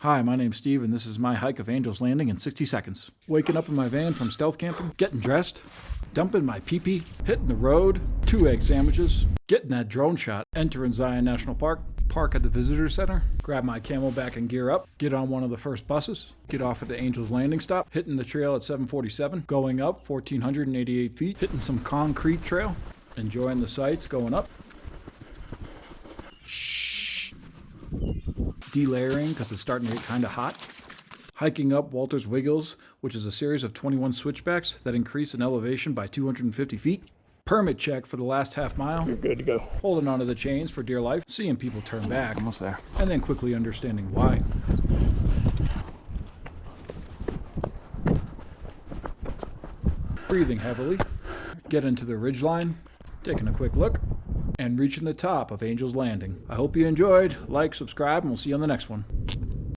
Hi, my name's Steve, and this is my hike of Angel's Landing in 60 seconds. Waking up in my van from stealth camping, getting dressed, dumping my pee-pee, hitting the road, 2 egg sandwiches, getting that drone shot, entering Zion National Park, park at the visitor center, grab my camelback and gear up, get on one of the first buses, get off at the Angel's Landing stop, hitting the trail at 747, going up 1,488 feet, hitting some concrete trail, enjoying the sights going up. Delayering because it's starting to get kind of hot. Hiking up Walter's Wiggles, which is a series of 21 switchbacks that increase in elevation by 250 feet. Permit check for the last half mile. You're good to go. Holding onto the chains for dear life, seeing people turn back. Almost there. And then quickly understanding why. Breathing heavily. Get into the ridgeline. Taking a quick look. And reaching the top of Angel's Landing. I hope you enjoyed. Like, subscribe, and we'll see you on the next one.